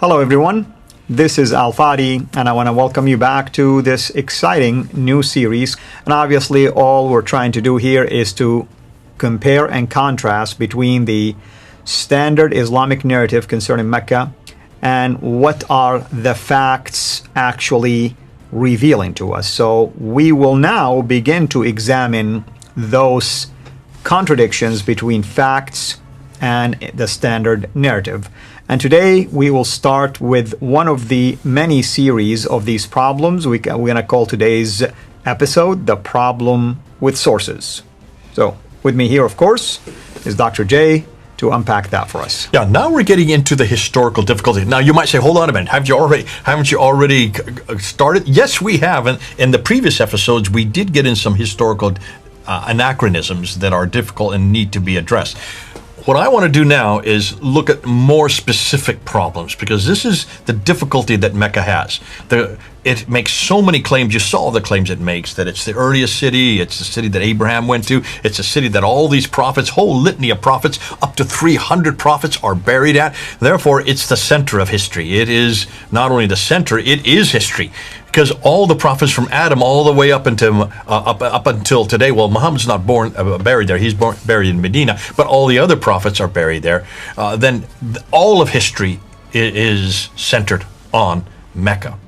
Hello everyone, this is Al Fadi and I want to welcome you back to this exciting new series. And obviously all we're trying to do here is to compare and contrast between the standard Islamic narrative concerning Mecca and what are the facts actually revealing to us. So we will now begin to examine those contradictions between facts and the standard narrative. And today we will start with one of the many series of these problems. We're going to call today's episode The Problem with Sources. So with me here, of course, is Dr. J to unpack that for us. Yeah, now we're getting into the historical difficulty. Now you might say, hold on a minute, haven't you already started? Yes, we have. And in the previous episodes, we did get in some historical anachronisms that are difficult and need to be addressed. What I want to do now is look at more specific problems, because this is the difficulty that Mecca has. It makes so many claims. You saw the claims it makes, that it's the earliest city, it's the city that Abraham went to, it's a city that all these prophets, whole litany of prophets, up to 300 prophets are buried at. Therefore, it's the center of history. It is not only the center, it is history. Because all the prophets from Adam all the way up until today, well, Muhammad's not buried there, he's buried in Medina, but all the other prophets are buried there. Then all of history is centered on Mecca.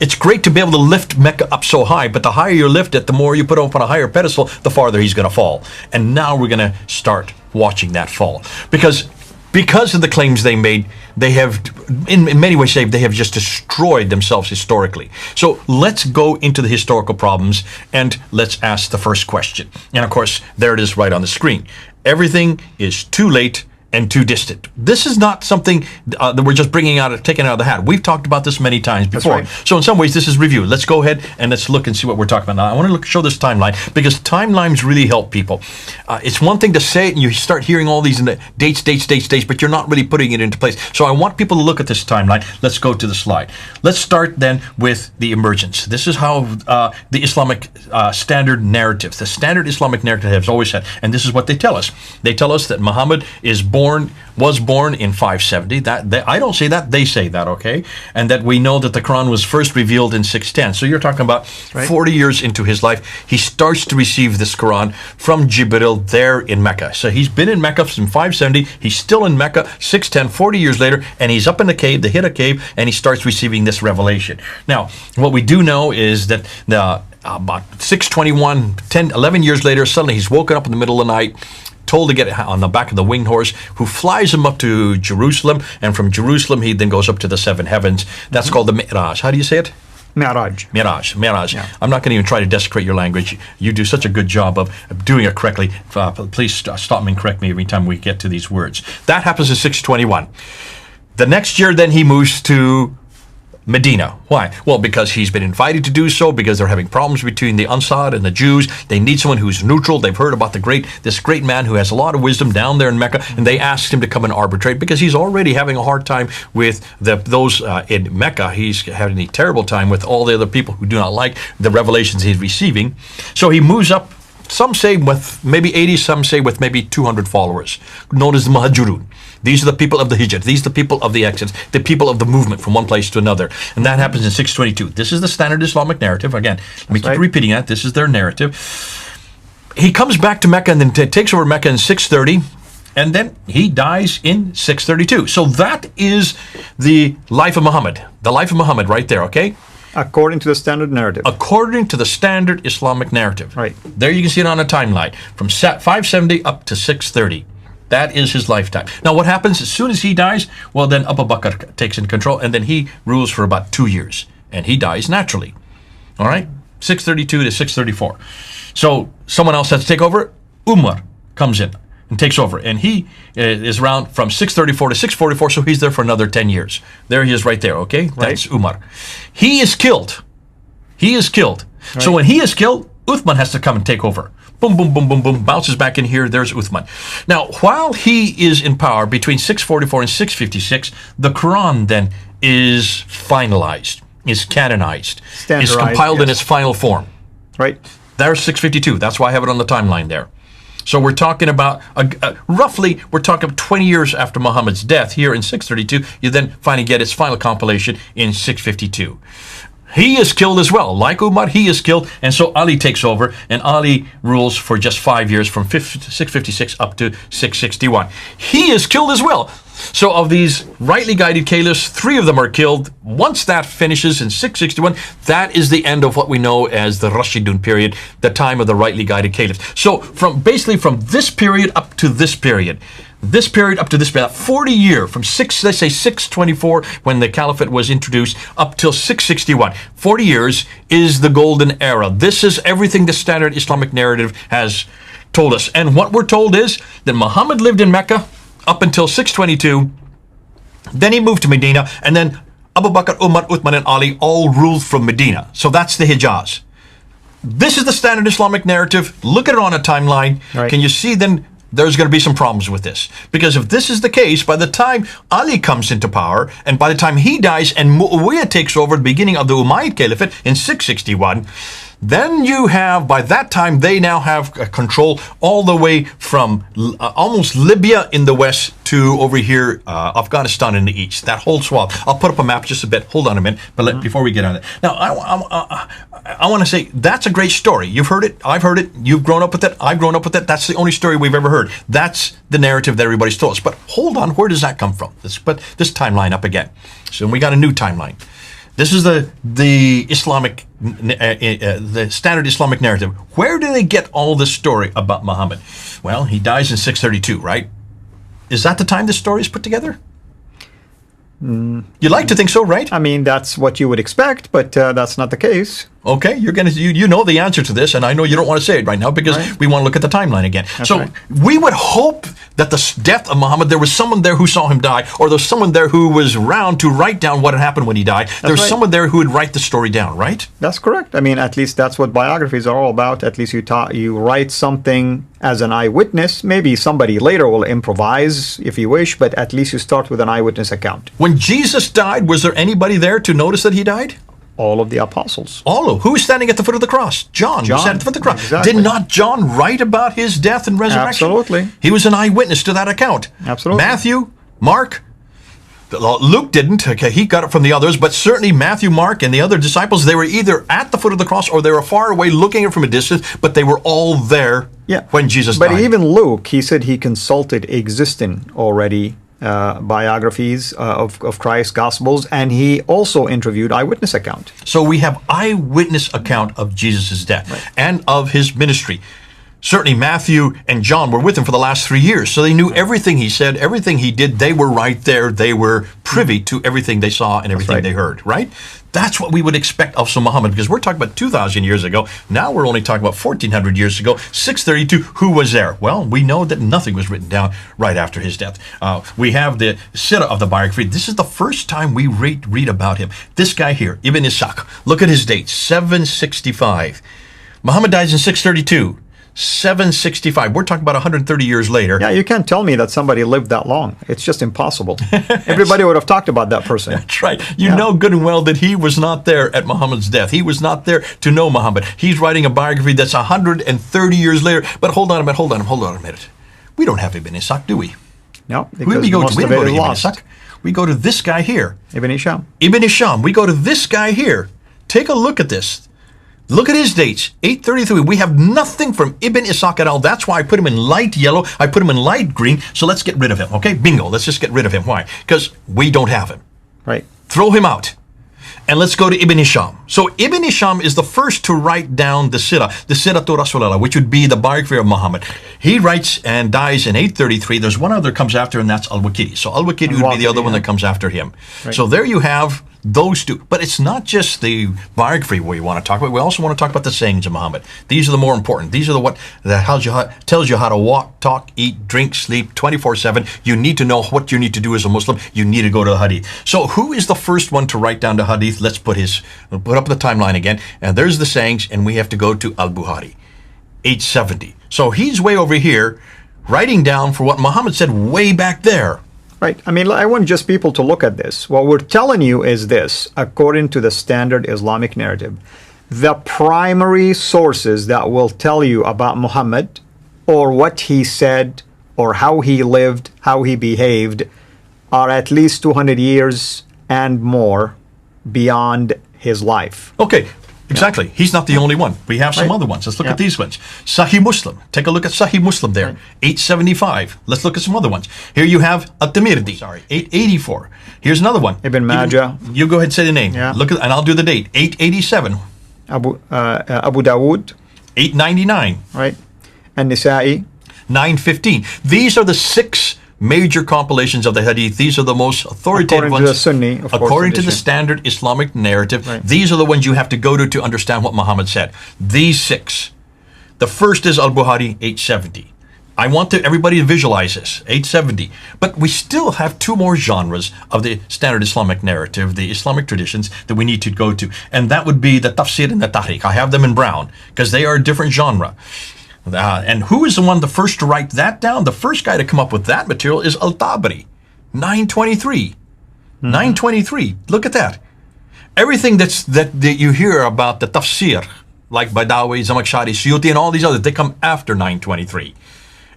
It's great to be able to lift Mecca up so high, but the higher you lift it, the more you put him up on a higher pedestal, the farther he's going to fall. And now we're going to start watching that fall. Because of the claims they made, they have, in many ways, they have just destroyed themselves historically. So let's go into the historical problems and let's ask the first question. And of course, there it is right on the screen. Everything is too late and too distant. This is not something that we're just taking out of the hat. We've talked about this many times before. Right. So in some ways, this is review. Let's go ahead and let's look and see what we're talking about now. I want to show this timeline because timelines really help people. It's one thing to say it and you start hearing all these dates, but you're not really putting it into place. So I want people to look at this timeline. Let's go to the slide. Let's start then with the emergence. This is how the Islamic standard narrative, the standard Islamic narrative has always said, and this is what they tell us. They tell us that Muhammad was born in 570. I don't say that, they say that, okay? And that we know that the Quran was first revealed in 610. So you're talking about 40 years into his life, he starts to receive this Quran from Jibril there in Mecca. So he's been in Mecca since 570, he's still in Mecca, 610, 40 years later, and he's up in the cave, the Hira cave, and he starts receiving this revelation. Now, what we do know is that about 621, 11 years later, suddenly he's woken up in the middle of the night, told to get on the back of the winged horse, who flies him up to Jerusalem, and from Jerusalem he then goes up to the seven heavens. That's called the Mi'raj. How do you say it? Mi'raj. Yeah. I'm not going to even try to desecrate your language. You do such a good job of doing it correctly. Please stop me and correct me every time we get to these words. That happens in 621. The next year then he moves to Medina. Why? Well, because he's been invited to do so, because they're having problems between the Ansar and the Jews. They need someone who's neutral. They've heard about this great man who has a lot of wisdom down there in Mecca, and they asked him to come and arbitrate because he's already having a hard time with those in Mecca. He's having a terrible time with all the other people who do not like the revelations he's receiving. So he moves up, some say with maybe 80, some say with maybe 200 followers, known as the Muhajirun. These are the people of the Hijr. These are the people of the exodus, the people of the movement from one place to another. And that happens in 622. This is the standard Islamic narrative. Again, let me keep repeating that. This is their narrative. He comes back to Mecca and then takes over Mecca in 630. And then he dies in 632. So that is the life of Muhammad. The life of Muhammad right there, okay? According to the standard narrative. According to the standard Islamic narrative. Right. There you can see it on a timeline. From 570 up to 630. That is his lifetime. Now what happens as soon as he dies? Well, then Abu Bakr takes in control, and then he rules for about 2 years. And he dies naturally. All right? 632 to 634. So someone else has to take over. Umar comes in and takes over. And he is around from 634 to 644, so he's there for another 10 years. There he is right there, okay? That's Umar. He is killed. Right. So when he is killed, Uthman has to come and take over. Boom, boom, boom, boom, boom, bounces back in here, there's Uthman. Now, while he is in power between 644 and 656, the Quran then is finalized, is canonized, is compiled in its final form. Right. There's 652, that's why I have it on the timeline there. So we're talking about, roughly, we're talking 20 years after Muhammad's death here in 632. You then finally get his final compilation in 652. He is killed as well. Like Umar, he is killed. And so Ali takes over, and Ali rules for just 5 years from 656 up to 661. He is killed as well. So of these rightly guided caliphs, 3 of them are killed. Once that finishes in 661, that is the end of what we know as the Rashidun period, the time of the rightly guided caliphs. So basically from this period up to this period, up to this period, 40 year, from let's say 624 when the caliphate was introduced up till 661, 40 years is the golden era. This is everything the standard Islamic narrative has told us. And what we're told is that Muhammad lived in Mecca up until 622, then he moved to Medina, and then Abu Bakr, Umar, Uthman, and Ali all ruled from Medina. So that's the Hijaz. This is the standard Islamic narrative. Look at it on a timeline. Right. Can you see then there's going to be some problems with this? Because if this is the case, by the time Ali comes into power, and by the time he dies and Muawiyah takes over the beginning of the Umayyad Caliphate in 661, then you have, by that time, they now have control all the way from almost Libya in the west to over here, Afghanistan in the east. That whole swath. I'll put up a map just a bit. Hold on a minute, but before we get on it. Now, I want to say, that's a great story. You've heard it. I've heard it. You've grown up with it. I've grown up with it. That's the only story we've ever heard. That's the narrative that everybody's told us. But hold on, where does that come from? Let's put this timeline up again. So we got a new timeline. This is the Islamic, the standard Islamic narrative. Where do they get all this story about Muhammad? Well, he dies in 632, right? Is that the time this story is put together? You'd like to think so, right? I mean, that's what you would expect, but that's not the case. Okay, you know the answer to this, and I know you don't want to say it right now because we want to look at the timeline again. That's so right. We would hope that the death of Muhammad, there was someone there who saw him die, or there was someone there who was around to write down what had happened when he died. There was someone there who would write the story down, right? That's correct. I mean, at least that's what biographies are all about. At least you write something as an eyewitness. Maybe somebody later will improvise if you wish, but at least you start with an eyewitness account. When Jesus died, was there anybody there to notice that he died? All of the apostles. All of who was standing at the foot of the cross? John was standing at the foot of the cross. Exactly. Did not John write about his death and resurrection? Absolutely. He was an eyewitness to that account. Absolutely. Matthew, Mark, Luke didn't. Okay, he got it from the others, but certainly Matthew, Mark, and the other disciples, they were either at the foot of the cross or they were far away looking at it from a distance, but they were all there when Jesus died. But even Luke, he said he consulted existing already biographies of Christ's Gospels, and he also interviewed eyewitness account. So we have eyewitness account of Jesus' death and of his ministry. Certainly Matthew and John were with him for the last 3 years, so they knew everything he said, everything he did. They were right there. They were privy to everything they saw and everything they heard, right? That's what we would expect of some Muhammad, because we're talking about 2,000 years ago. Now we're only talking about 1,400 years ago, 632. Who was there? Well, we know that nothing was written down right after his death. We have the Sirah of the biography. This is the first time we read about him. This guy here, Ibn Ishaq. Look at his date, 765. Muhammad dies in 632. 765. We're talking about 130 years later. Yeah, you can't tell me that somebody lived that long. It's just impossible. Everybody would have talked about that person. That's right. You know good and well that he was not there at Muhammad's death. He was not there to know Muhammad. He's writing a biography that's 130 years later. But hold on a minute. We don't have Ibn Ishaq, do we? No, Who do we go to? We don't go to Ibn Ishaq. We go to this guy here. Ibn Hisham. Ibn Hisham. We go to this guy here. Take a look at this. Look at his dates, 833. We have nothing from Ibn Ishaq at all. That's why I put him in light yellow. I put him in light green. So let's get rid of him, okay? Bingo. Let's just get rid of him. Why? Because we don't have him. Right. Throw him out. And let's go to Ibn Hisham. So Ibn Hisham is the first to write down the Sirah to Rasulullah, which would be the biography of Muhammad. He writes and dies in 833. There's one other comes after, and that's Al-Waqidi. So Al-Waqidi would be the other one that comes after him. Right. So there you have those two. But it's not just the biography we want to talk about. We also want to talk about the sayings of Muhammad. These are the more important. These are the what that tells you how to walk, talk, eat, drink, sleep 24/7. You need to know what you need to do as a Muslim. You need to go to the Hadith. So who is the first one to write down the Hadith? Let's put up the timeline again. And there's the sayings, and we have to go to Al-Bukhari, 870. So he's way over here writing down for what Muhammad said way back there. Right. I mean, I want just people to look at this. What we're telling you is this, according to the standard Islamic narrative, the primary sources that will tell you about Muhammad or what he said, or how he lived, how he behaved, are at least 200 years and more beyond his life. Okay, exactly. He's not the only one. We have some other ones. Let's look at these ones. Sahih Muslim. Take a look at Sahih Muslim there. 875. Let's look at some other ones. Here you have At-Tirmidhi. Sorry, 884. Here's another one. Ibn Majah. You go ahead and say the name. Yeah. Look at, and I'll do the date. 887. Abu Dawood, 899. right? And Nisa'i. 915. These are the 6 major compilations of the hadith. These are the most authoritative According ones. to the Sunni, of course, according to the edition. standard Islamic narrative. Right. These are the ones you have to go to understand what Muhammad said. These 6. The first is Al-Bukhari, 870. I want everybody to visualize this, 870. But we still have 2 more genres of the standard Islamic narrative, the Islamic traditions, that we need to go to. And that would be the tafsir and the tahriq. I have them in brown, because they are a different genre. And who is the first to write that down? The first guy to come up with that material is Al-Tabari, 923. 923. Look at that. Everything that you hear about the tafsir, like Badawi, Zamakhshari, Suyuti, and all these others, they come after 923.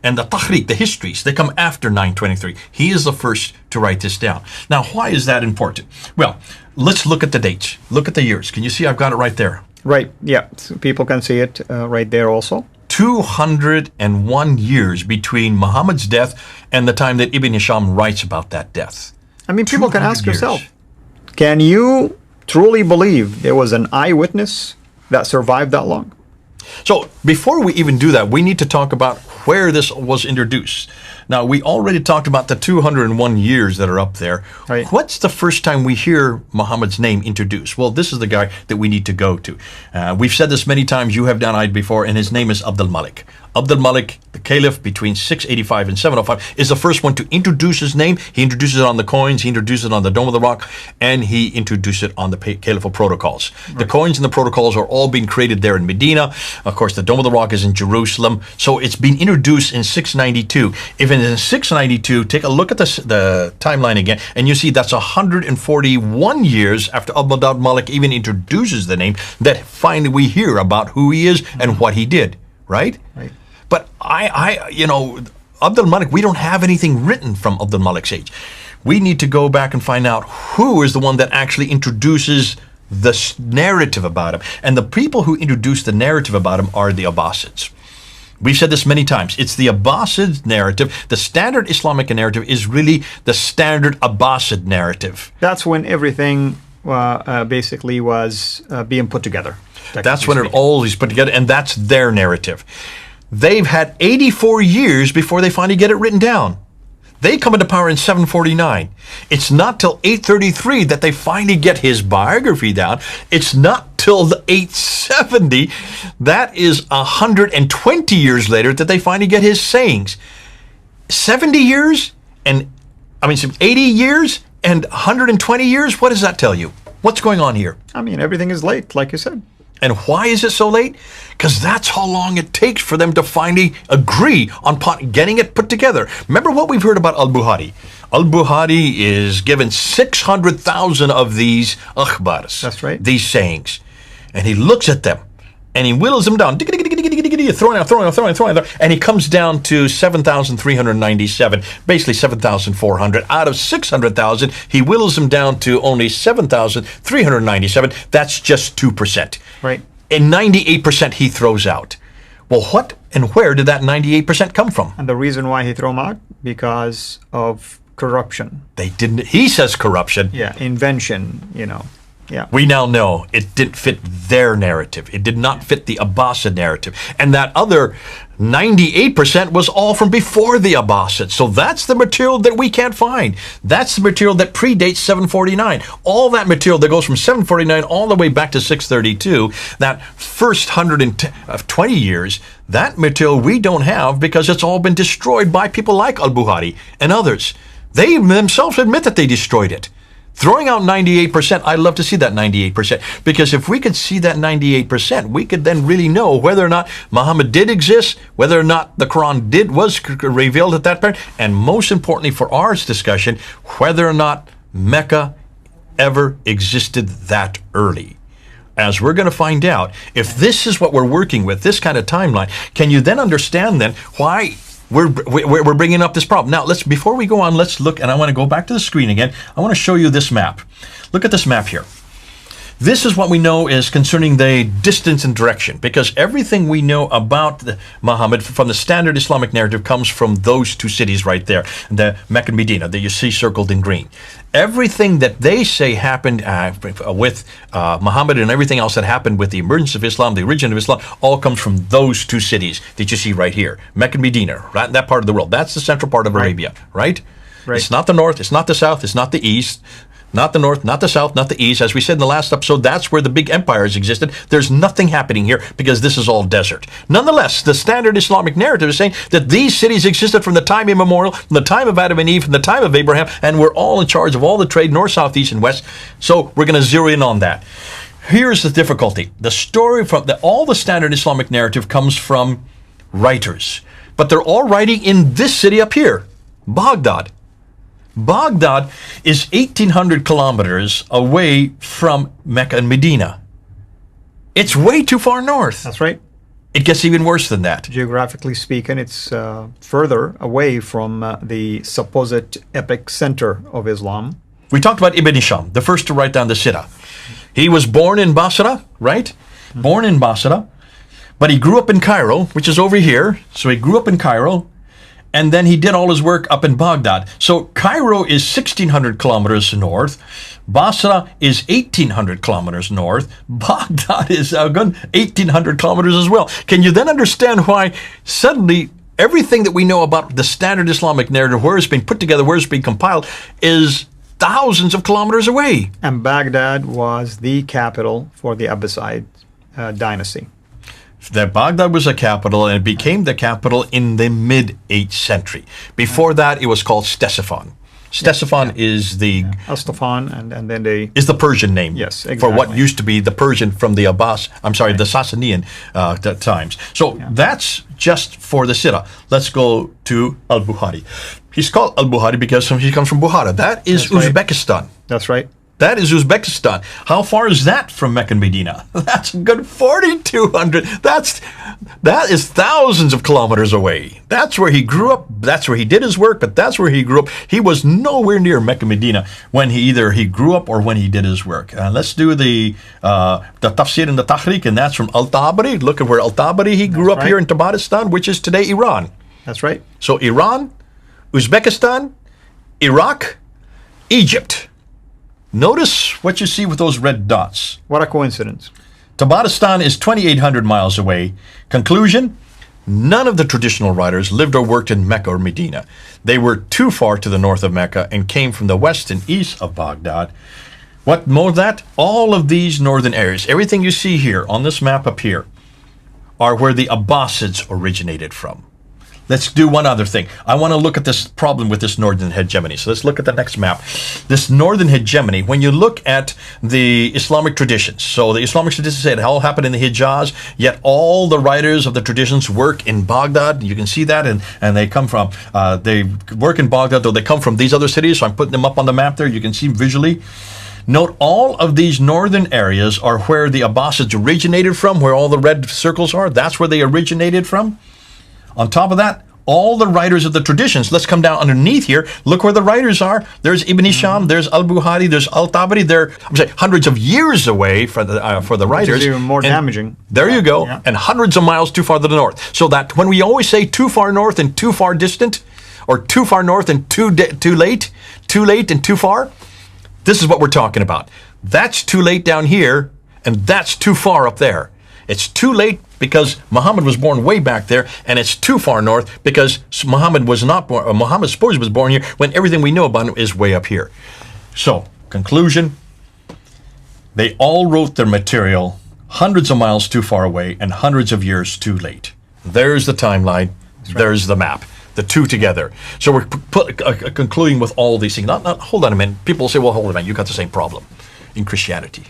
And the tahriq, the histories, they come after 923. He is the first to write this down. Now, why is that important? Well, let's look at the dates. Look at the years. Can you see I've got it right there? Right, yeah. So people can see it right there also. 201 years between Muhammad's death and the time that Ibn Hisham writes about that death. I mean, people can ask 200 years. yourself, can you truly believe there was an eyewitness that survived that long? So before we even do that, we need to talk about where this was introduced. Now, we already talked about the 201 years that are up there. Right. What's the first time we hear Muhammad's name introduced? Well, this is the guy that we need to go to. We've said this many times. You have done it before, and his name is Abdul Malik. Abdul Malik, the caliph between 685 and 705, is the first one to introduce his name. He introduces it on the coins, he introduces it on the Dome of the Rock, and he introduced it on the caliphal protocols. Right. The coins and the protocols are all being created there in Medina. Of course, the Dome of the Rock is in Jerusalem. So it's been introduced in 692. If it is in 692, take a look at the timeline again, and you see that's 141 years after Abdul Malik even introduces the name that finally we hear about who he is and what he did, right? Right. But Abdul Malik, we don't have anything written from Abdul Malik's age. We need to go back and find out who is the one that actually introduces the narrative about him. And the people who introduce the narrative about him are the Abbasids. We've said this many times. It's the Abbasid narrative. The standard Islamic narrative is really the standard Abbasid narrative. That's when everything basically was being put together. That's when it all is put together, and that's their narrative. They've had 84 years before they finally get it written down. They come into power in 749. It's not till 833 that they finally get his biography down. It's not till the 870, that is 120 years later, that they finally get his sayings. 70 years and, 80 years and 120 years? What does that tell you? What's going on here? I mean, everything is late, like you said. And why is it so late? Because that's how long it takes for them to finally agree on getting it put together. Remember what we've heard about Al-Bukhari. Al-Bukhari is given 600,000 of these akhbars. That's right. These sayings. And he looks at them and he whittles them down. Throwing out. And he comes down to 7,397, basically 7,400. Out of 600,000, he whittles them down to only 7,397. That's just 2%. Right. And 98% he throws out. Well, what and where did that 98% come from? And the reason why he threw them out? Because of corruption. They didn't, he says corruption. Yeah, invention, Yeah. We now know it didn't fit their narrative. It did not fit the Abbasid narrative. And that other 98% was all from before the Abbasids. So that's the material that we can't find. That's the material that predates 749. All that material that goes from 749 all the way back to 632, that first 120 years, that material we don't have because it's all been destroyed by people like Al-Bukhari and others. They themselves admit that they destroyed it. Throwing out 98%, I'd love to see that 98%, because if we could see that 98%, we could then really know whether or not Muhammad did exist, whether or not the Quran was revealed at that point, and most importantly for our discussion, whether or not Mecca ever existed that early. as we're going to find out, if this is what we're working with, this kind of timeline, can you then understand then why we're bringing up this problem? Now, before we go on, let's look, and I want to go back to the screen again. I want to show you this map. Look at this map here. This is what we know is concerning the distance and direction, because everything we know about Muhammad from the standard Islamic narrative comes from those two cities right there, the Mecca and Medina, that you see circled in green. Everything that they say happened with Muhammad and everything else that happened with the emergence of Islam, the origin of Islam, all comes from those two cities that you see right here, Mecca and Medina, right, that part of the world. That's the central part of Arabia, right? It's not the north, it's not the south, it's not the east. Not the north, not the south, not the east. As we said in the last episode, that's where the big empires existed. There's nothing happening here because this is all desert. Nonetheless, the standard Islamic narrative is saying that these cities existed from the time immemorial, from the time of Adam and Eve, from the time of Abraham, and we're all in charge of all the trade, north, south, east, and west. So we're going to zero in on that. Here's the difficulty. The story from all the standard Islamic narrative comes from writers, but they're all writing in this city up here, Baghdad. Baghdad is 1,800 kilometers away from Mecca and Medina. It's way too far north. That's right. It gets even worse than that. Geographically speaking, it's further away from the supposed epic center of Islam. We talked about Ibn Hisham, the first to write down the Sirah. He was born in Basra, right? Born in Basra, but he grew up in Cairo, which is over here. So he grew up in Cairo. And then he did all his work up in Baghdad. So Cairo is 1,600 kilometers north. Basra is 1,800 kilometers north. Baghdad is 1,800 kilometers as well. Can you then understand why suddenly everything that we know about the standard Islamic narrative, where it's been put together, where it's been compiled, is thousands of kilometers away? And Baghdad was the capital for the Abbasid dynasty. That Baghdad was a capital, and it became the capital in the mid-8th century. Before that, it was called Ctesiphon. Ctesiphon is the Astafan, and then they is the Persian name. Yes, exactly. For what used to be the Persian from the the Sassanian times. So that's just for the Sirah. Let's go to Al-Bukhari. He's called Al-Bukhari because he comes from Bukhara. That is Uzbekistan. Right. That's right. That is Uzbekistan. How far is that from Mecca and Medina? That's a good 4,200. That is thousands of kilometers away. That's where he grew up. That's where he did his work, but that's where he grew up. He was nowhere near Mecca and Medina when he grew up or when he did his work. Let's do the tafsir and the tahriq, and that's from Al-Tabari. Look at where Al-Tabari, he grew up here in Tabaristan, which is today Iran. That's right. So Iran, Uzbekistan, Iraq, Egypt. Notice what you see with those red dots. What a coincidence. Tabaristan is 2,800 miles away. Conclusion, none of the traditional writers lived or worked in Mecca or Medina. They were too far to the north of Mecca and came from the west and east of Baghdad. What more than that? All of these northern areas, everything you see here on this map up here, are where the Abbasids originated from. Let's do one other thing. I want to look at this problem with this northern hegemony. So let's look at the next map. This northern hegemony, when you look at the Islamic traditions, so the Islamic traditions say it all happened in the Hijaz, yet all the writers of the traditions work in Baghdad. You can see that, and they come from, they work in Baghdad, though they come from these other cities, so I'm putting them up on the map there. You can see visually. Note all of these northern areas are where the Abbasids originated from, where all the red circles are. That's where they originated from. On top of that, all the writers of the traditions, let's come down underneath here. Look where the writers are. There's Ibn Hisham, there's Al-Bukhari, there's Al-Tabari. They're hundreds of years away for the writers. Which is even more damaging. There you go. Yeah. And hundreds of miles too far to the north. So that when we always say too far north and too far distant, or too far north and too late and too far, this is what we're talking about. That's too late down here, and that's too far up there. It's too late because Muhammad was born way back there, and it's too far north because Muhammad was not born. Muhammad supposedly was born here when everything we know about him is way up here. So, conclusion: they all wrote their material hundreds of miles too far away and hundreds of years too late. There's the timeline. Right. There's the map. The two together. So we're concluding with all these things. Hold on a minute. People will say, well, hold on a minute. You got the same problem in Christianity.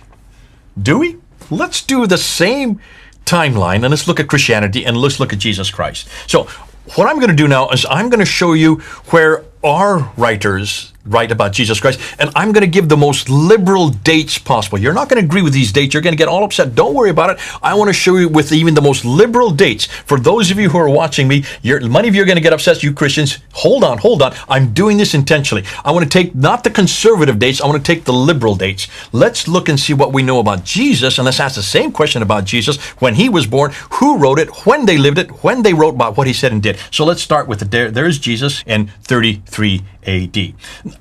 Do we? Let's do the same timeline, and let's look at Christianity, and let's look at Jesus Christ. So what I'm going to do now is I'm going to show you where our writers write about Jesus Christ, and I'm going to give the most liberal dates possible. You're not going to agree with these dates. You're going to get all upset. Don't worry about it. I want to show you with even the most liberal dates. For those of you who are watching me, many of you are going to get upset, you Christians. Hold on. I'm doing this intentionally. I want to take not the conservative dates. I want to take the liberal dates. Let's look and see what we know about Jesus, and let's ask the same question about Jesus. When he was born, who wrote it, when they lived it, when they wrote about what he said and did. So let's start with there's Jesus in 33 A.D.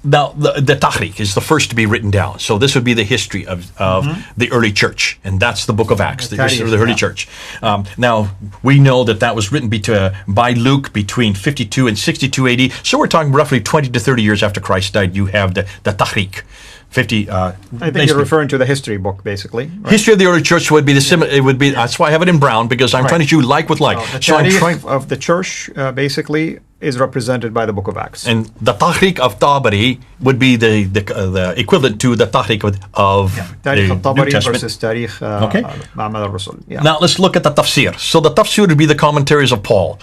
Now, the Tahrik is the first to be written down. So this would be the history of the early church. And that's the book of Acts, the history of the early church. Now, we know that was written by Luke between 52 and 62 A.D. So we're talking roughly 20 to 30 years after Christ died. You have the Tahrik. I think you're referring to the history book, basically. Right? History of the early church would be it would be. That's why I have it in brown, because I'm trying to do like with like. The Tarikh of the church, basically, is represented by the book of Acts. And the Tahrik of Tabari would be the equivalent to the Tahrik of Tarikh the al-Tabari New Testament. versus Tarikh Muhammad al-Rasul. Now let's look at the tafsir. So the tafsir would be the commentaries of Paul.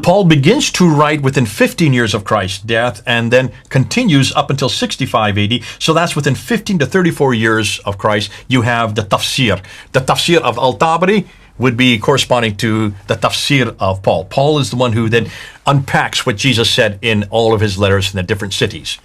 Paul begins to write within 15 years of Christ's death and then continues up until 65 AD. So that's within 15 to 34 years of Christ. You have the tafsir. The tafsir of al-Tabari would be corresponding to the tafsir of Paul. Paul is the one who then unpacks what Jesus said in all of his letters in the different cities.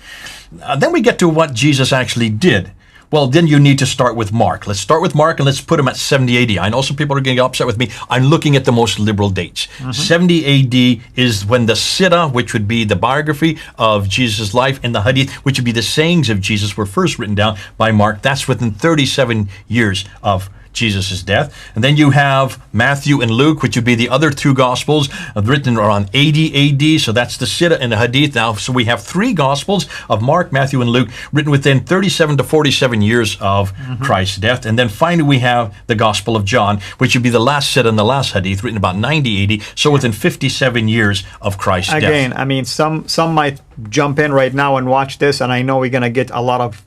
Then we get to what Jesus actually did. Well, then you need to start with Mark. Let's start with Mark and let's put him at 70 AD. I know some people are going to get upset with me. I'm looking at the most liberal dates. 70 AD is when the Sirah, which would be the biography of Jesus' life, and the Hadith, which would be the sayings of Jesus, were first written down by Mark. That's within 37 years of Jesus' death. And then you have Matthew and Luke, which would be the other two Gospels, written around 80 AD. So that's the Sirah and the Hadith now. So we have three Gospels of Mark, Matthew, and Luke, written within 37 to 47 years of Christ's death. And then finally we have the Gospel of John, which would be the last Sirah and the last Hadith, written about 90 AD. So within 57 years of Christ's death. Again, I mean, some might jump in right now and watch this, and I know we're going to get a lot of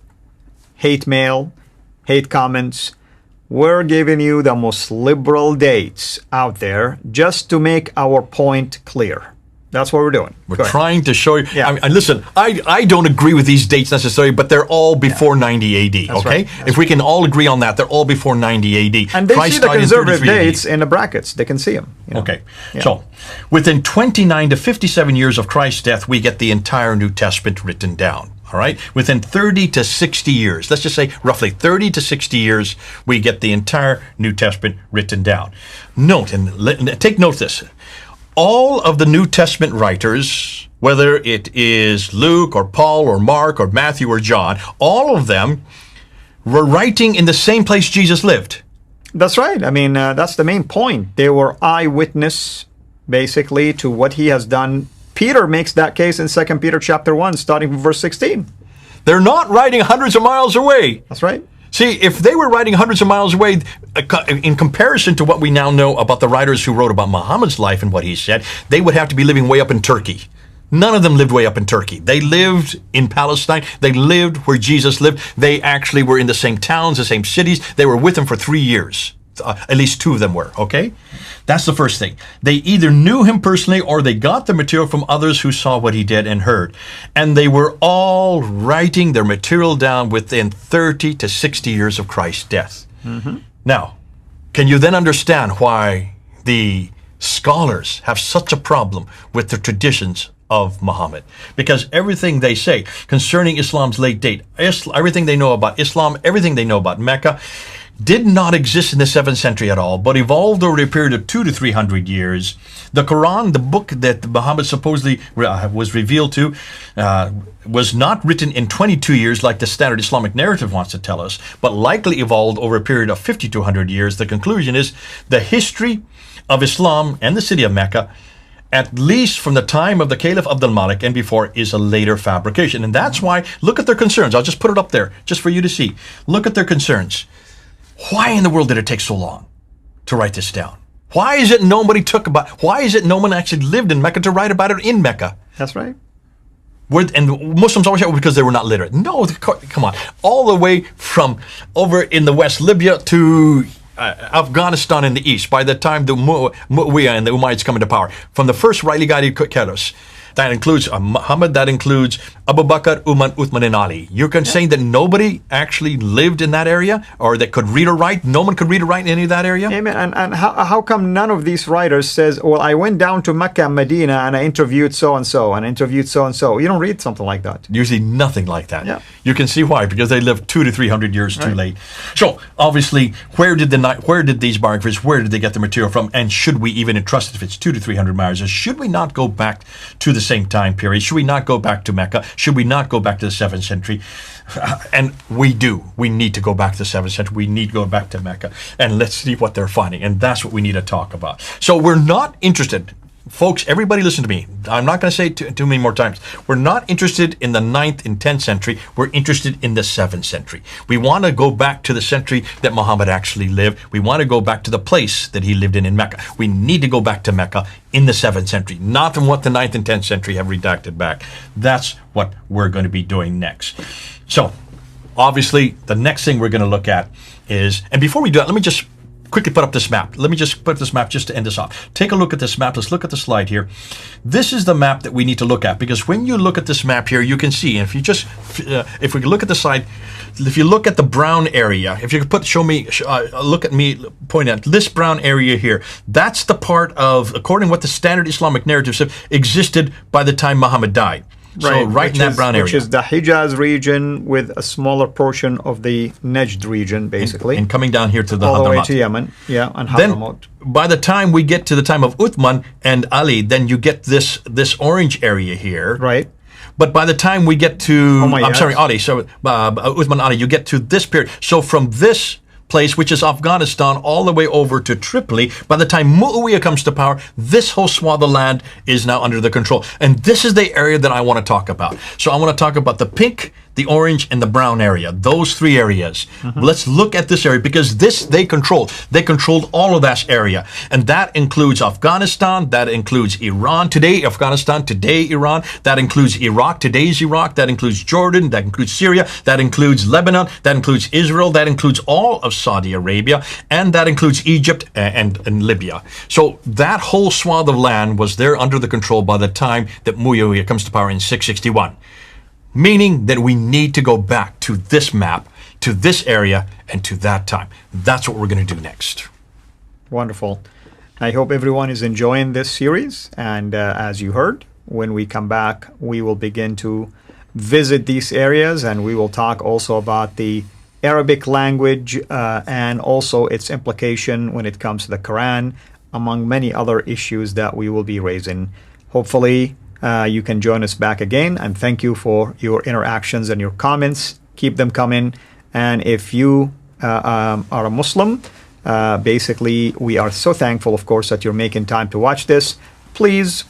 hate mail, hate comments. We're giving you the most liberal dates out there just to make our point clear. That's what we're doing. We're trying to show you. Yeah. I mean, listen, I don't agree with these dates necessarily, but they're all before 90 AD, That's okay? Right. If we can all agree on that, they're all before 90 AD. And they Christ see the died in conservative 33 AD. dates in the brackets. They can see them. You know? Okay. So, within 29 to 57 years of Christ's death, we get the entire New Testament written down. All right. Within 30 to 60 years, let's just say roughly 30 to 60 years, we get the entire New Testament written down. Note, and take note of this. All of the New Testament writers, whether it is Luke or Paul or Mark or Matthew or John, all of them were writing in the same place Jesus lived. That's right. I mean, that's the main point. They were eyewitness, basically, to what he has done. Peter makes that case in 2 Peter chapter 1, starting from verse 16. They're not writing hundreds of miles away. That's right. See, if they were writing hundreds of miles away, in comparison to what we now know about the writers who wrote about Muhammad's life and what he said, they would have to be living way up in Turkey. None of them lived way up in Turkey. They lived in Palestine. They lived where Jesus lived. They actually were in the same towns, the same cities. They were with him for 3 years. At least two of them were, okay? That's the first thing. They either knew him personally or they got the material from others who saw what he did and heard. And they were all writing their material down within 30 to 60 years of Christ's death. Now, can you then understand why the scholars have such a problem with the traditions of Muhammad? Because everything they say concerning Islam's late date, everything they know about Islam, everything they know about Mecca, did not exist in the 7th century at all, but evolved over a period of 200 to 300 years. The Quran, the book that Muhammad supposedly was revealed to, was not written in 22 years like the standard Islamic narrative wants to tell us, but likely evolved over a period of 50 to 100 years. The conclusion is the history of Islam and the city of Mecca, at least from the time of the Caliph Abdul Malik and before, is a later fabrication. And that's why, look at their concerns. I'll just put it up there just for you to see. Look at their concerns. Why in the world did it take so long to write this down? Why is it no one actually lived in Mecca to write about it in Mecca? That's right. And Muslims always say, because they were not literate. No, come on. All the way from over in the West, Libya, to Afghanistan in the East, by the time the Muawiyah and the Umayyads come into power, from the first rightly guided caliphs, That includes Muhammad, that includes Abu Bakr, Umar, Uthman, and Ali. You're saying that nobody actually lived in that area, or that could read or write? No one could read or write in any of that area? Amen. And how come none of these writers says, well, I went down to Mecca and Medina and I interviewed so-and-so and interviewed so-and-so? You don't read something like that. Usually nothing like that. Yeah. You can see why, because they lived 200 to 300 years too late. So obviously, where did these biographers, where did they get the material from? And should we even entrust it if it's 200 to 300 miles? Should we not go back to the same time period? Should we not go back to Mecca? Should we not go back to the 7th century? And we do. We need to go back to the 7th century. We need to go back to Mecca. And let's see what they're finding. And that's what we need to talk about. So we're not interested. Folks, everybody listen to me. I'm not going to say it too many more times. We're not interested in the 9th and 10th century. We're interested in the 7th century. We want to go back to the century that Muhammad actually lived. We want to go back to the place that he lived in Mecca. We need to go back to Mecca in the 7th century, not in what the 9th and 10th century have redacted back. That's what we're going to be doing next. So, obviously, the next thing we're going to look at is, and before we do that, let me just quickly put up this map. Let me just put this map just to end this off. Take a look at this map. Let's look at the slide here. This is the map that we need to look at, because when you look at this map here, you can see, and if you just, if we look at the slide, if you look at the brown area, if you could look at me, point at this brown area here, that's the part of, according to what the standard Islamic narratives have, existed by the time Muhammad died. So right in that brown area. Which is the Hijaz region with a smaller portion of the Najd region, basically. And coming down here to the all the way Hadramaut. to Yemen, yeah, and Then, Hadramaut. by the time we get to the time of Uthman and Ali, then you get this orange area here. Right. But by the time we get to, Ali, so Uthman Ali, you get to this period. So from this place, which is Afghanistan, all the way over to Tripoli, by the time Muawiyah comes to power, this whole swath of land is now under the control. And this is the area that I want to talk about. So I want to talk about the pink, the orange, and the brown area. Those three areas. Let's look at this area, because this they controlled. They controlled all of that area. And that includes Afghanistan, that includes Iran, today Afghanistan, today Iran, that includes Iraq, today's Iraq, that includes Jordan, that includes Syria, that includes Lebanon, that includes Israel, that includes all of Saudi Arabia, and that includes Egypt and Libya. So that whole swath of land was there under the control by the time that Muawiyah comes to power in 661. Meaning that we need to go back to this map, to this area, and to that time. That's what we're going to do next. Wonderful. I hope everyone is enjoying this series. And as you heard, when we come back, we will begin to visit these areas, and we will talk also about the Arabic language and also its implication when it comes to the Quran, among many other issues that we will be raising. Hopefully, you can join us back again, and thank you for your interactions and your comments. Keep them coming. And if you are a Muslim, basically, we are so thankful, of course, that you're making time to watch this. Please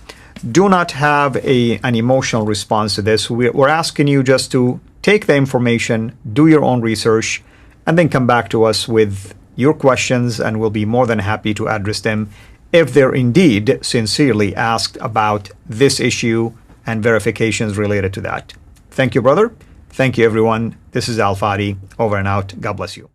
do not have an emotional response to this. We're asking you just to take the information, do your own research, and then come back to us with your questions, and we'll be more than happy to address them if they're indeed sincerely asked about this issue and verifications related to that. Thank you, brother. Thank you, everyone. This is Al Fadi, over and out. God bless you.